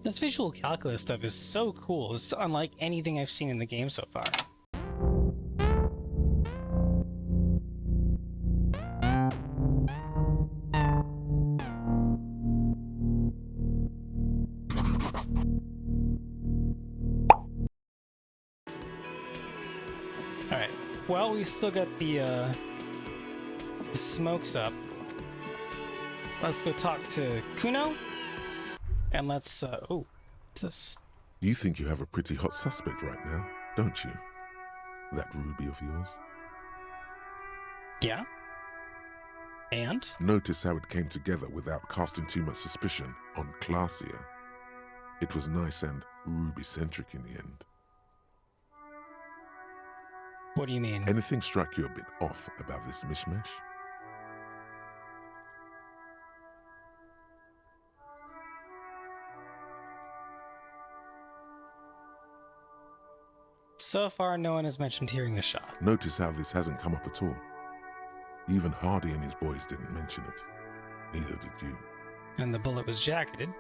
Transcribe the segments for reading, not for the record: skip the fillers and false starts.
This visual calculus stuff is so cool. It's unlike anything I've seen in the game so far. Alright, well, we still got the smokes up. Let's go talk to Cuno. And let's, oh, what's this? You think you have a pretty hot suspect right now, don't you? That ruby of yours? Yeah. And? Notice how it came together without casting too much suspicion on Clasia. It was nice and ruby-centric in the end. What do you mean? Anything struck you a bit off about this mishmash? So far, no one has mentioned hearing the shot. Notice how this hasn't come up at all. Even Hardy and his boys didn't mention it. Neither did you. And the bullet was jacketed.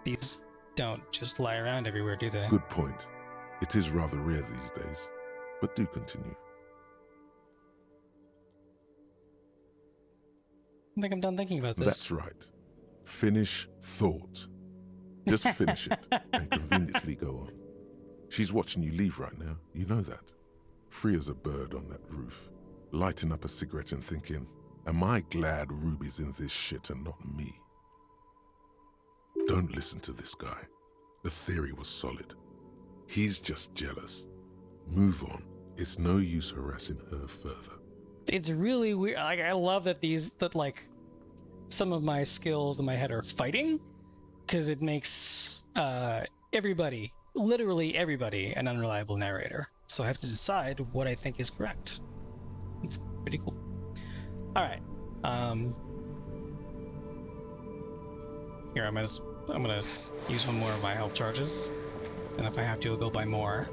These don't just lie around everywhere, do they? Good point. It is rather rare these days, but do continue. I think I'm done thinking about this. That's right. Finish thought. Just finish it and conveniently go on. She's watching you leave right now, you know that. Free as a bird on that roof, lighting up a cigarette and thinking, am I glad Ruby's in this shit and not me? Don't listen to this guy. The theory was solid. He's just jealous. Move on. It's no use harassing her further. It's really weird. Like, I love that like some of my skills in my head are fighting, because it makes everybody, literally everybody, an unreliable narrator. So I have to decide what I think is correct. It's pretty cool. All right. Here, I'm gonna use one more of my health charges, and if I have to, I'll go buy more.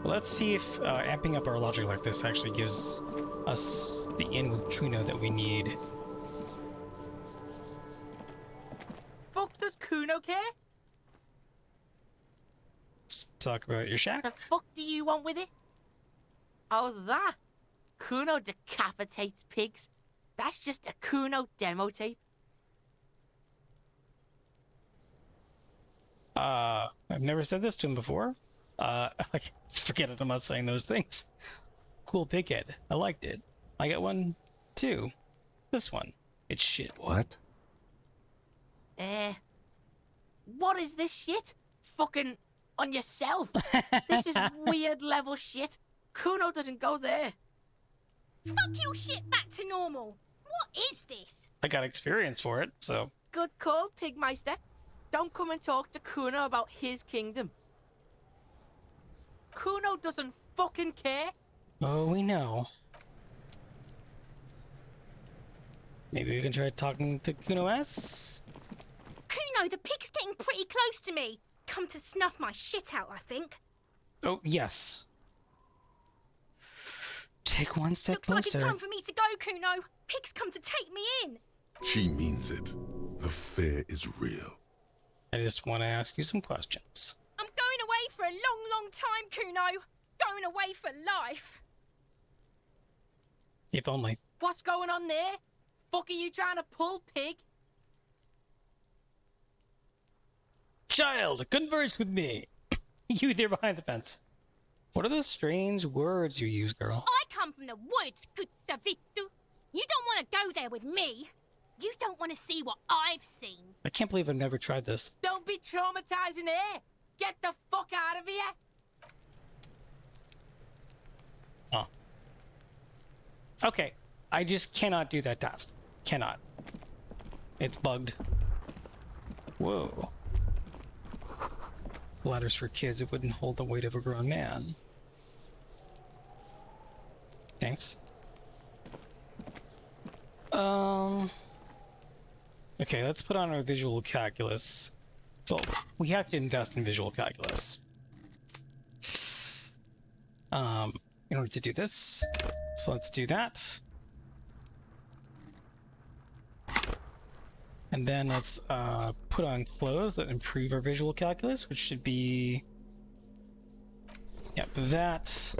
Let's see if amping up our logic like this actually gives us the in with Cuno that we need. Fuck does Cuno care? Let's talk about your shack. The fuck do you want with it? Oh, that? Cuno decapitates pigs. That's just a Cuno demo tape. I've never said this to him before. Forget it, I'm not saying those things. Cool pighead. I liked it. I got one, too. This one. It's shit. What? What is this shit? Fucking on yourself. This is weird level shit. Cuno doesn't go there. Fuck your shit back to normal. What is this? I got experience for it, so... Good call, Pigmeister. Don't come and talk to Cuno about his kingdom. Cuno doesn't fucking care. Oh, we know. Maybe we can try talking to Cuno S? Cuno, the pig's getting pretty close to me. Come to snuff my shit out, I think. Oh, yes. Take one step Looks like closer. it's time for me to go, Cuno. Pig's come to take me in. She means it. The fear is real. I just want to ask you some questions. I'm going away for a long, long time, Cuno. Going away for life. If only. What's going on there? Fuck are you trying to pull, pig? Child, converse with me. You there behind the fence. What are those strange words you use, girl? I come from the woods, good Davidu. You don't want to go there with me. You don't want to see what I've seen. I can't believe I've never tried this. Don't be traumatizing her. Get the fuck out of here. Oh. Okay. I just cannot do that task. Cannot. It's bugged. Whoa. Ladders for kids, it wouldn't hold the weight of a grown man. Thanks. Okay, let's put on our visual calculus. Well, we have to invest in visual calculus. In order to do this. So let's do that. And then let's put on clothes that improve our visual calculus, which should be... Yep, that...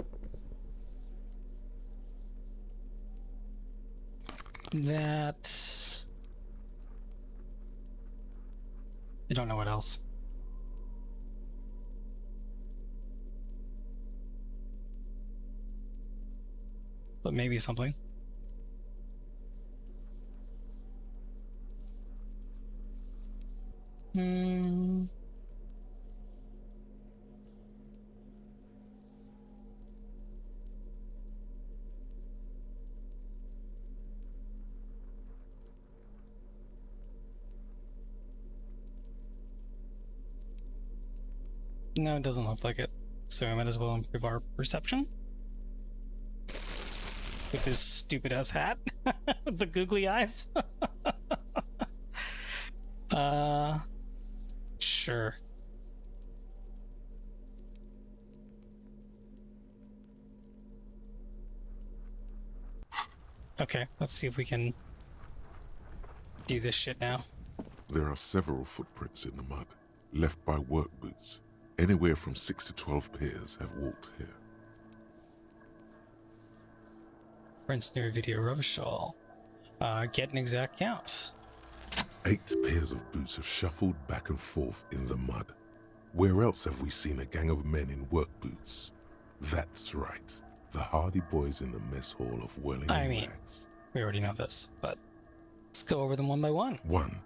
That... I don't know what else. But maybe something. No, it doesn't look like it. So I might as well improve our perception. With this stupid ass hat. With the googly eyes. Sure. Okay, let's see if we can do this shit now. There are several footprints in the mud, left by work boots. Anywhere from 6 to 12 pairs have walked here. Prints near video Resupply. Get an exact count. 8 pairs of boots have shuffled back and forth in the mud. Where else have we seen a gang of men in work boots? That's right, the hardy boys in the mess hall of Welling Rags. We already know this, but let's go over them one by one. 1.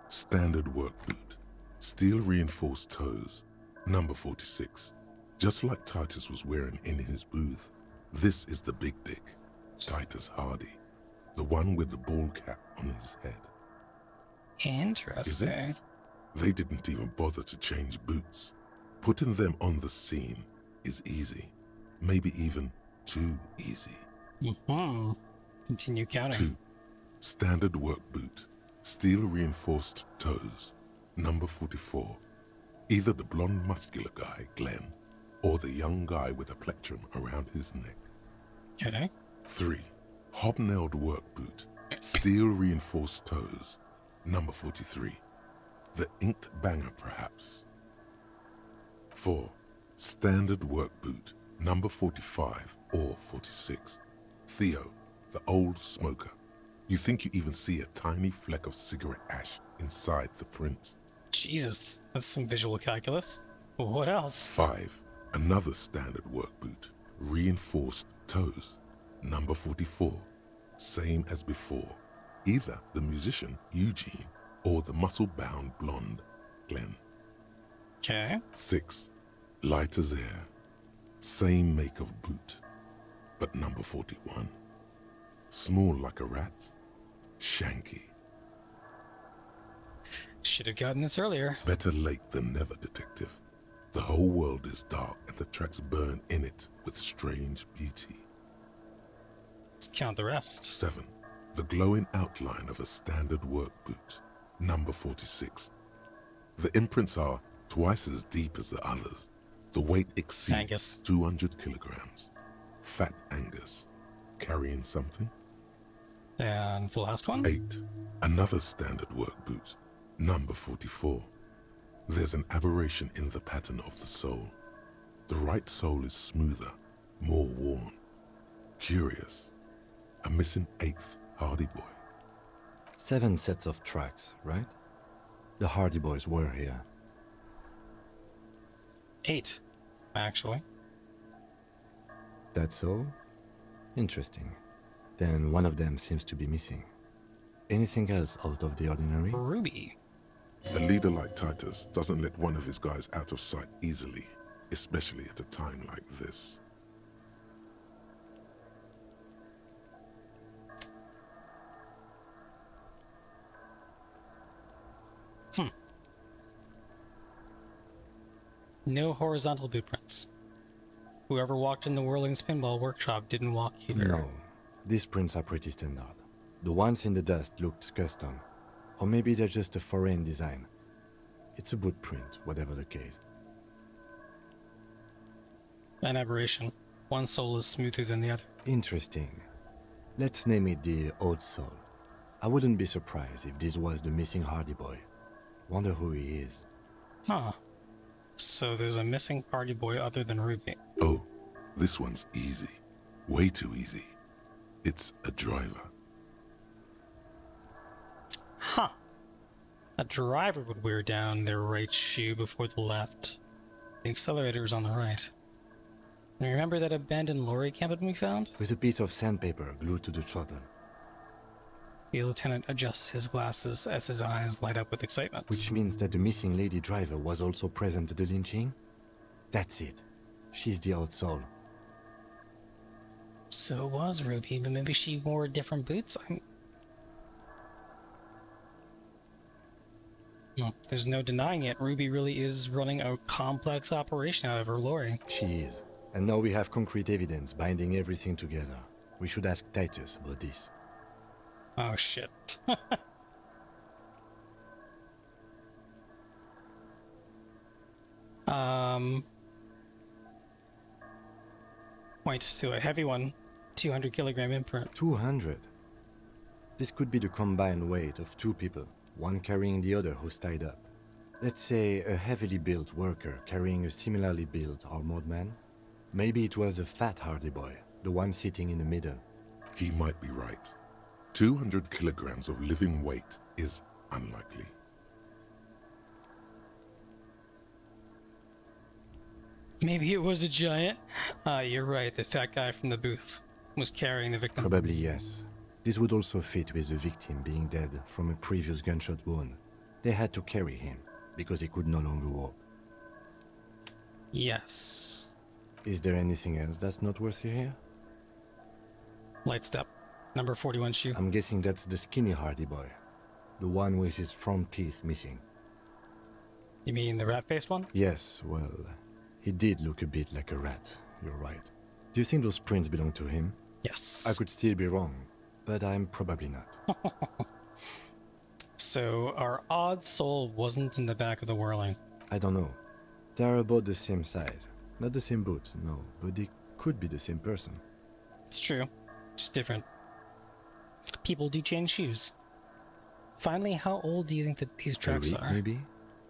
Standard work boot. Steel reinforced toes. Number 46. Just like Titus was wearing in his booth. This is the big dick, Titus Hardy. The one with the ball cap on his head. Interesting. Is it? They didn't even bother to change boots. Putting them on the scene is easy. Maybe even too easy. Continue counting. 2. Standard work boot. Steel reinforced toes. Number 44. Either the blonde muscular guy, Glenn, or the young guy with a plectrum around his neck. Okay. 3. Hobnailed work boot. Steel reinforced toes. Number 43. The inked banger, perhaps. 4. Standard work boot. Number 45 or 46. Theo, the old smoker. You think you even see a tiny fleck of cigarette ash inside the print. Jesus, that's some visual calculus. What else? 5. Another standard work boot. Reinforced toes. Number 44. Same as before. Either the musician, Eugene, or the muscle-bound blonde, Glenn. Okay. 6. Light as air. Same make of boot, but number 41. Small like a rat. Shanky. Should have gotten this earlier. Better late than never, detective. The whole world is dark and the tracks burn in it with strange beauty. Let's count the rest. 7. The glowing outline of a standard work boot. Number 46. The imprints are twice as deep as the others. The weight exceeds Angus. 200 kilograms. Fat Angus. Carrying something? And the last one? 8. Another standard work boot. Number 44. There's an aberration in the pattern of the sole. The right sole is smoother, more worn. Curious. A missing 8th Hardy Boy. 7 sets of tracks, right? The Hardy Boys were here. 8, actually. That's all? Interesting. Then one of them seems to be missing. Anything else out of the ordinary? Ruby. A leader like Titus doesn't let one of his guys out of sight easily, especially at a time like this. No horizontal blueprints. Whoever walked in the Whirling Spinball workshop didn't walk here. No. These prints are pretty standard. The ones in the dust looked custom. Or maybe they're just a foreign design. It's a boot print, whatever the case. An aberration. One sole is smoother than the other. Interesting. Let's name it the Old Soul. I wouldn't be surprised if this was the missing Hardy boy. Wonder who he is. Huh. So there's a missing party boy other than Ruby. Oh, this one's easy. Way too easy. It's a driver. Huh. A driver would wear down their right shoe before the left. The accelerator is on the right. And remember that abandoned lorry cabin we found? With a piece of sandpaper glued to the throttle. The lieutenant adjusts his glasses as his eyes light up with excitement. Which means that the missing lady driver was also present at the lynching? That's it. She's the old soul. So was Ruby, but maybe she wore different boots? There's no denying it. Ruby really is running a complex operation out of her lorry. She is. And now we have concrete evidence binding everything together. We should ask Titus about this. Oh shit. Points to a heavy one, 200 kilogram imprint. 200? This could be the combined weight of two people, one carrying the other who's tied up. Let's say a heavily built worker carrying a similarly built armored man. Maybe it was a fat Hardy boy, the one sitting in the middle. He might be right. 200 kilograms of living weight is unlikely. Maybe it was a giant. You're right, the fat guy from the booth was carrying the victim. Probably yes. This would also fit with the victim being dead from a previous gunshot wound. They had to carry him, because he could no longer walk. Yes. Is there anything else that's noteworthy here? Light step. Number 41 shoe. I'm guessing that's the skinny Hardy boy. The one with his front teeth missing. You mean the rat-faced one? Yes, well, he did look a bit like a rat. You're right. Do you think those prints belong to him? Yes. I could still be wrong, but I'm probably not. So our odd soul wasn't in the back of the whirling. I don't know. They're about the same size. Not the same boot, no, but they could be the same person. It's true. Just different. People do change shoes. Finally, how old do you think that these tracks A week, are? maybe?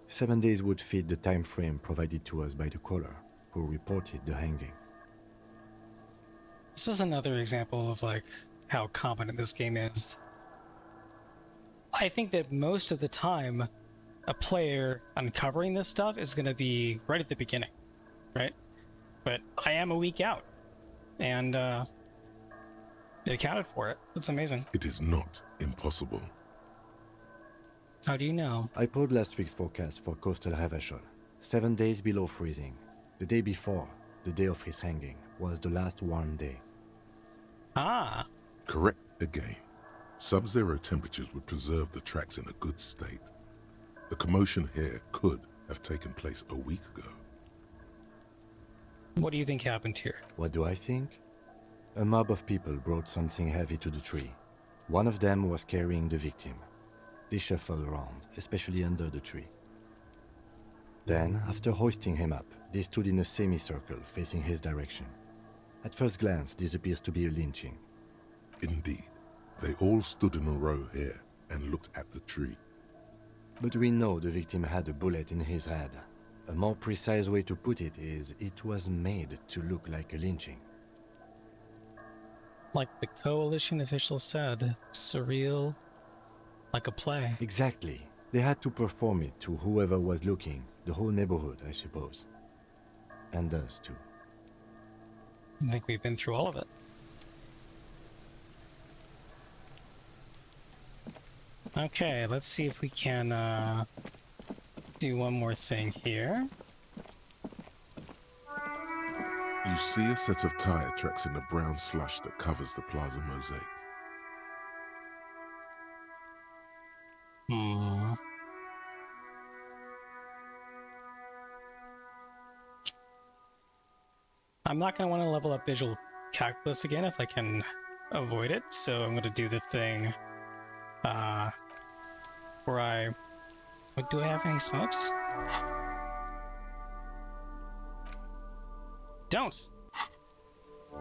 7 days would fit the time frame provided to us by the caller, who reported the hanging. This is another example of like how competent this game is. I think that most of the time, a player uncovering this stuff is going to be right at the beginning, right? But I am a week out, and it accounted for it. That's amazing. It is not impossible. How do you know? I pulled last week's forecast for coastal Ravachol. 7 days below freezing. The day before, the day of his hanging, was the last warm day. Ah, Correct again. Sub-zero temperatures would preserve the tracks in a good state. The commotion here could have taken place a week ago. what do you think happened here? What do I think? A mob of people brought something heavy to the tree. One of them was carrying the victim. They shuffled around, especially under the tree. Then, after hoisting him up, they stood in a semicircle facing his direction. At first glance, this appears to be a lynching. Indeed, they all stood in a row here and looked at the tree. But we know the victim had a bullet in his head. A more precise way to put it is, it was made to look like a lynching. Like the coalition official said, surreal, like a play. Exactly. They had to perform it to whoever was looking, the whole neighborhood, I suppose. And us too. I think we've been through all of it. Okay, let's see if we can do one more thing here. You see a set of tire tracks in the brown slush that covers the plaza mosaic. I'm not going to want to level up visual calculus again if I can avoid it, so I'm going to do the thing where I... Wait, do I have any smokes? Don't!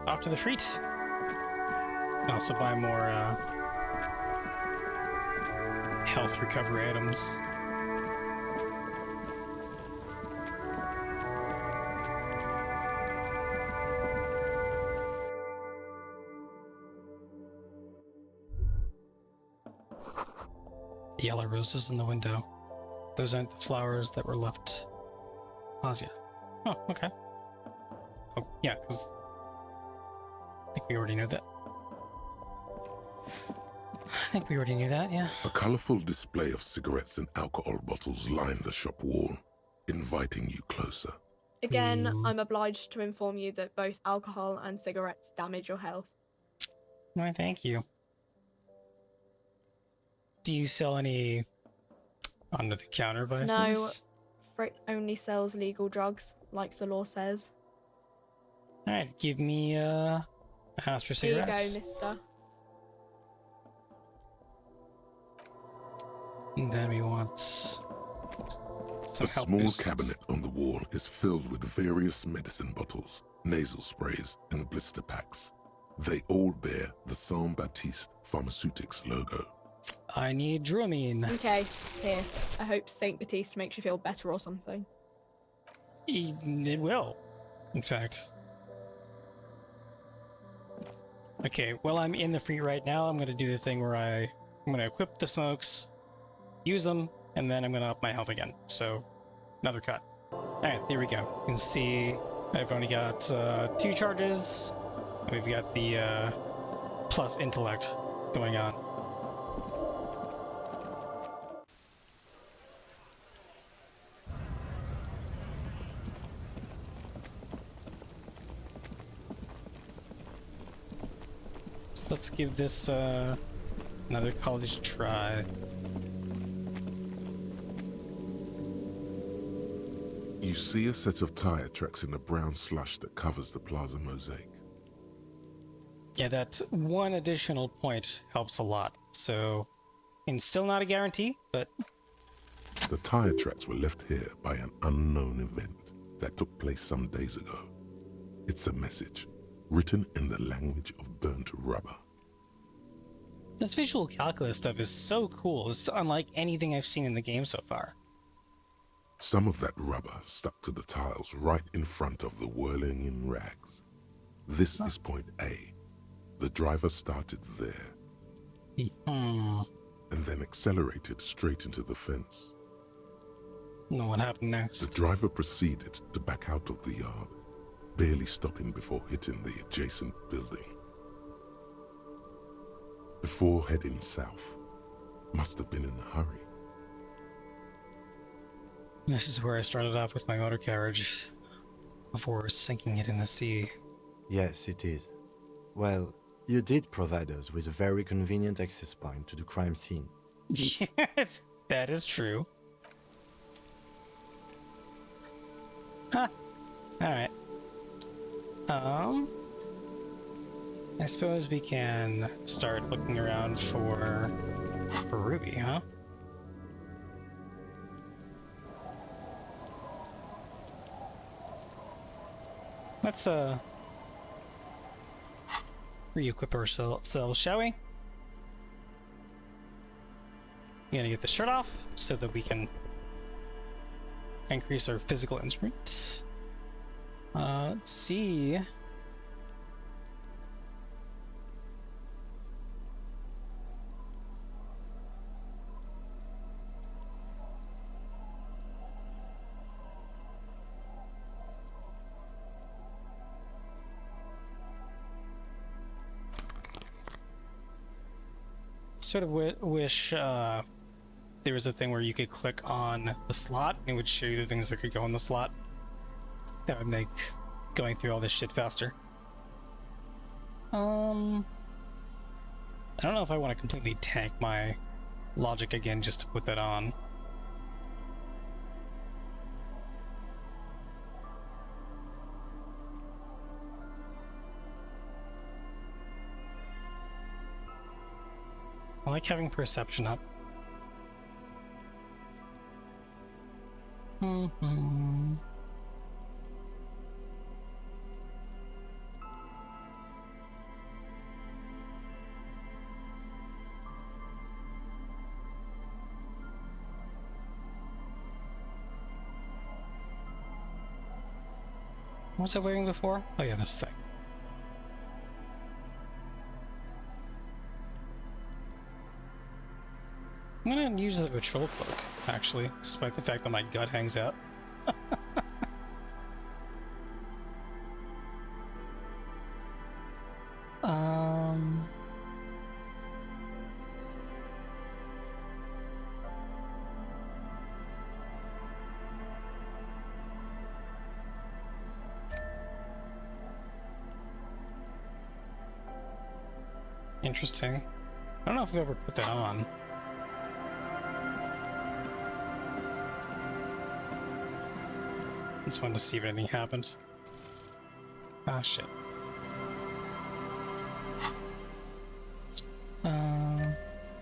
Off to the freet! Can also buy more health recovery items. Yellow roses in the window. Those aren't the flowers that were left. Asia. Oh, okay. Oh, yeah, because I think we already knew that. I think we already knew that, yeah. A colorful display of cigarettes and alcohol bottles line the shop wall, inviting you closer. Again, I'm obliged to inform you that both alcohol and cigarettes damage your health. Why, thank you. Do you sell any under-the-counter vices? No, Frit only sells legal drugs, like the law says. Alright, give me a Astra Here you cigarettes. go, mister. And then we want some A health small boosters. cabinet on the wall is filled with various medicine bottles, nasal sprays, and blister packs. They all bear the Saint Baptiste Pharmaceutics logo. I need Dramamine. Okay, here. I hope Saint Baptiste makes you feel better or something. It will, in fact. Okay, well, I'm in the free right now. I'm going to do the thing where I'm going to equip the smokes, use them, and then I'm going to up my health again. So, another cut. Alright, there we go. You can see I've only got 2 charges. We've got the plus intellect going on. So let's give this another college try. You see a set of tire tracks in the brown slush that covers the plaza mosaic. Yeah, that one additional point helps a lot. So, and still not a guarantee, but The tire tracks were left here by an unknown event that took place some days ago. It's a message, written in the language of burnt rubber. this visual calculus stuff is so cool. It's unlike anything I've seen in the game so far. Some of that rubber stuck to the tiles right in front of the whirling in rags. This is point A. The driver started there and then accelerated straight into the fence. Know what happened The next. driver proceeded to back out of the yard, barely stopping before hitting the adjacent building. Before heading south, must have been in a hurry. This is where I started off with my motor carriage before sinking it in the sea. Yes, it is. Well, you did provide us with a very convenient access point to the crime scene. Yes, that is true. Huh. Alright. I suppose we can start looking around for Ruby, huh? Let's re-equip ourselves, shall we? I'm gonna get the shirt off so that we can increase our physical instruments. Let's see. Sort of wish there was a thing where you could click on the slot and it would show you the things that could go in the slot. That would make going through all this shit faster. I don't know if I want to completely tank my logic again just to put that on. I like having perception up. What was I wearing before? Oh yeah, this thing. I'm gonna use the patrol cloak, actually, despite the fact that my gut hangs out. um... Interesting. I don't know if I've ever put that on. Just wanted to see if anything happened. Ah, shit.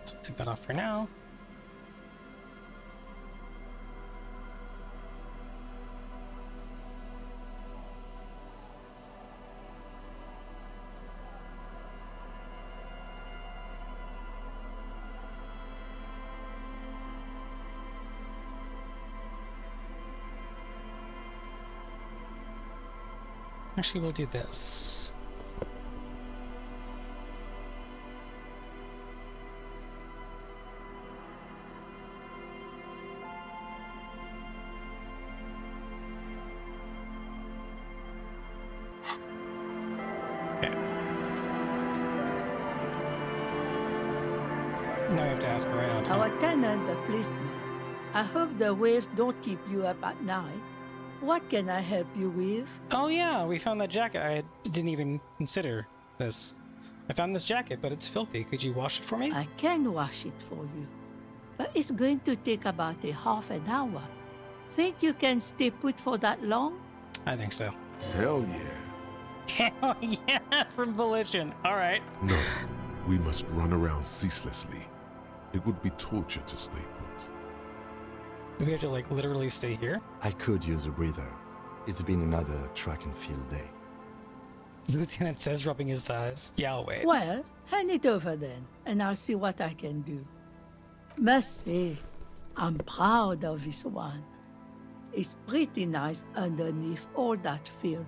So take that off for now. Actually, we'll do this. Okay. Now I have to ask around. Our tenant, the policeman. I hope the waves don't keep you up at night. What can I help you with? Oh yeah, we found that jacket. I didn't even consider this. I found this jacket, but it's filthy. Could you wash it for me? I can wash it for you, but it's going to take about a half an hour. Think you can stay put for that long? I think so. Hell yeah. Hell yeah, from Volition. All right. No, we must run around ceaselessly. It would be torture to stay put. Do we have to, like, literally stay here? I could use a breather. It's been another track and field day. Lieutenant says, rubbing his thighs. Yeah, I'll wait. Well, hand it over then, and I'll see what I can do. Must say, I'm proud of this one. It's pretty nice underneath all that filth.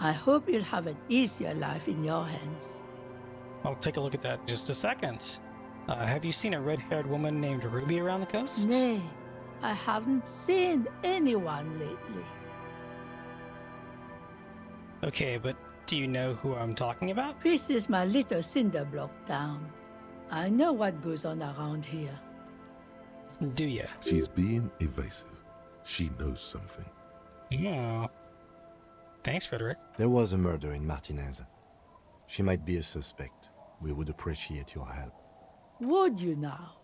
I hope you'll have an easier life in your hands. I'll take a look at that in just a second. Have you seen a red-haired woman named Ruby around the coast? Nay, I haven't seen anyone lately. Okay, but do you know who I'm talking about? This is my little cinder block town. I know what goes on around here. Do you? She's being evasive. She knows something. Yeah. Thanks, Frederick. There was a murder in Martinez. She might be a suspect. We would appreciate your help. Would you now?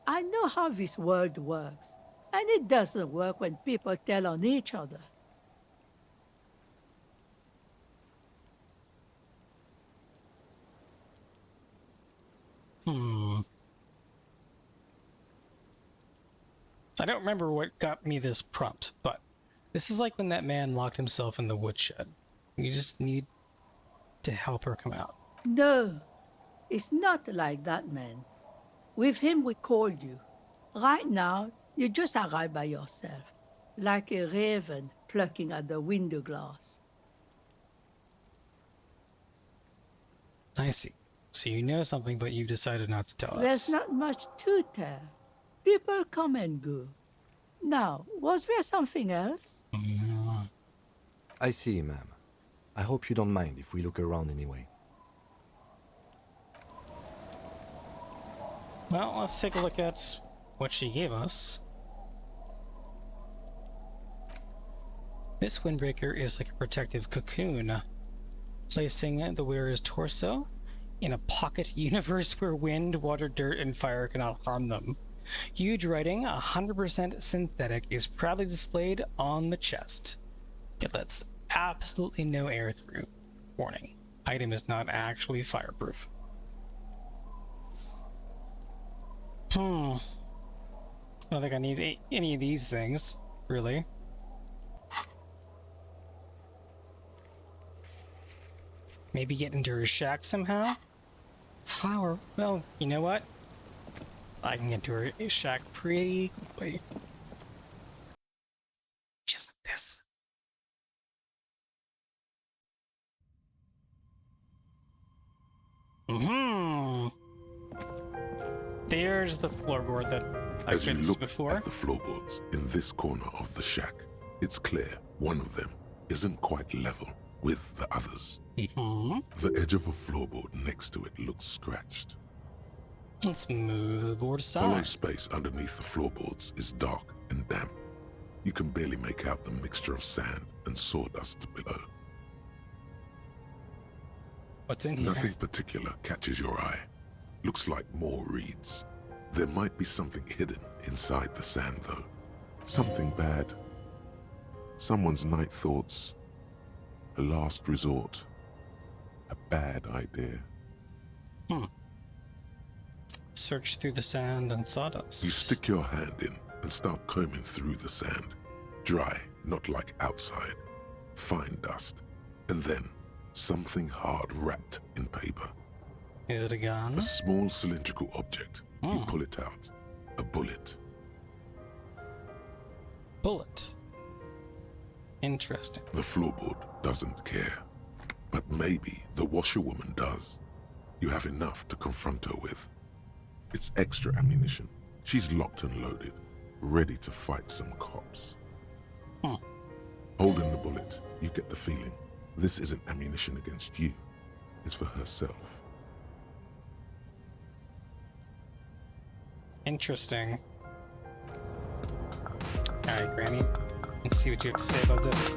I know how this world works, and it doesn't work when people tell on each other. I don't remember what got me this prompt, but this is like when that man locked himself in the woodshed. You just need to help her come out. No, it's not like that, man. With him, we called you. Right now, you just arrived by yourself, like a raven plucking at the window glass. I see. So you know something, but you decided not to tell us. There's not much to tell. People come and go. Now, was there something else? I see, ma'am. I hope you don't mind if we look around anyway. Well, let's take a look at what she gave us. This windbreaker is like a protective cocoon, placing the wearer's torso in a pocket universe where wind, water, dirt, and fire cannot harm them. Huge writing, 100% synthetic, is proudly displayed on the chest. It lets absolutely no air through. Warning, item is not actually fireproof. I don't think I need any of these things, really. Maybe get into her shack somehow? How? Well, you know what? I can get to her shack pretty quickly. Just like this. Hmm. There's the floorboard that I As you fixed look before. at the floorboards in this corner of the shack, it's clear one of them isn't quite level with the others. Mhm. The edge of a floorboard next to it looks scratched. Let's move the board Hollow aside. space underneath the floorboards is dark and damp. You can barely make out the mixture of sand and sawdust below. What's in here? Nothing particular catches your eye. Looks like more reeds. There might be something hidden inside the sand, though. Something bad. Someone's night thoughts. A last resort. A bad idea. Search through the sand and sawdust. You stick your hand in and start combing through the sand. Dry, not like outside. Fine dust. And then something hard wrapped in paper. Is it a gun? A small cylindrical object. You pull it out. A bullet. Bullet. Interesting. The floorboard doesn't care. But maybe the washerwoman does. You have enough to confront her with. It's extra ammunition. She's locked and loaded, ready to fight some cops. Holding the bullet, you get the feeling this isn't ammunition against you. It's for herself. Interesting. Alright, Granny. Let's see what you have to say about this.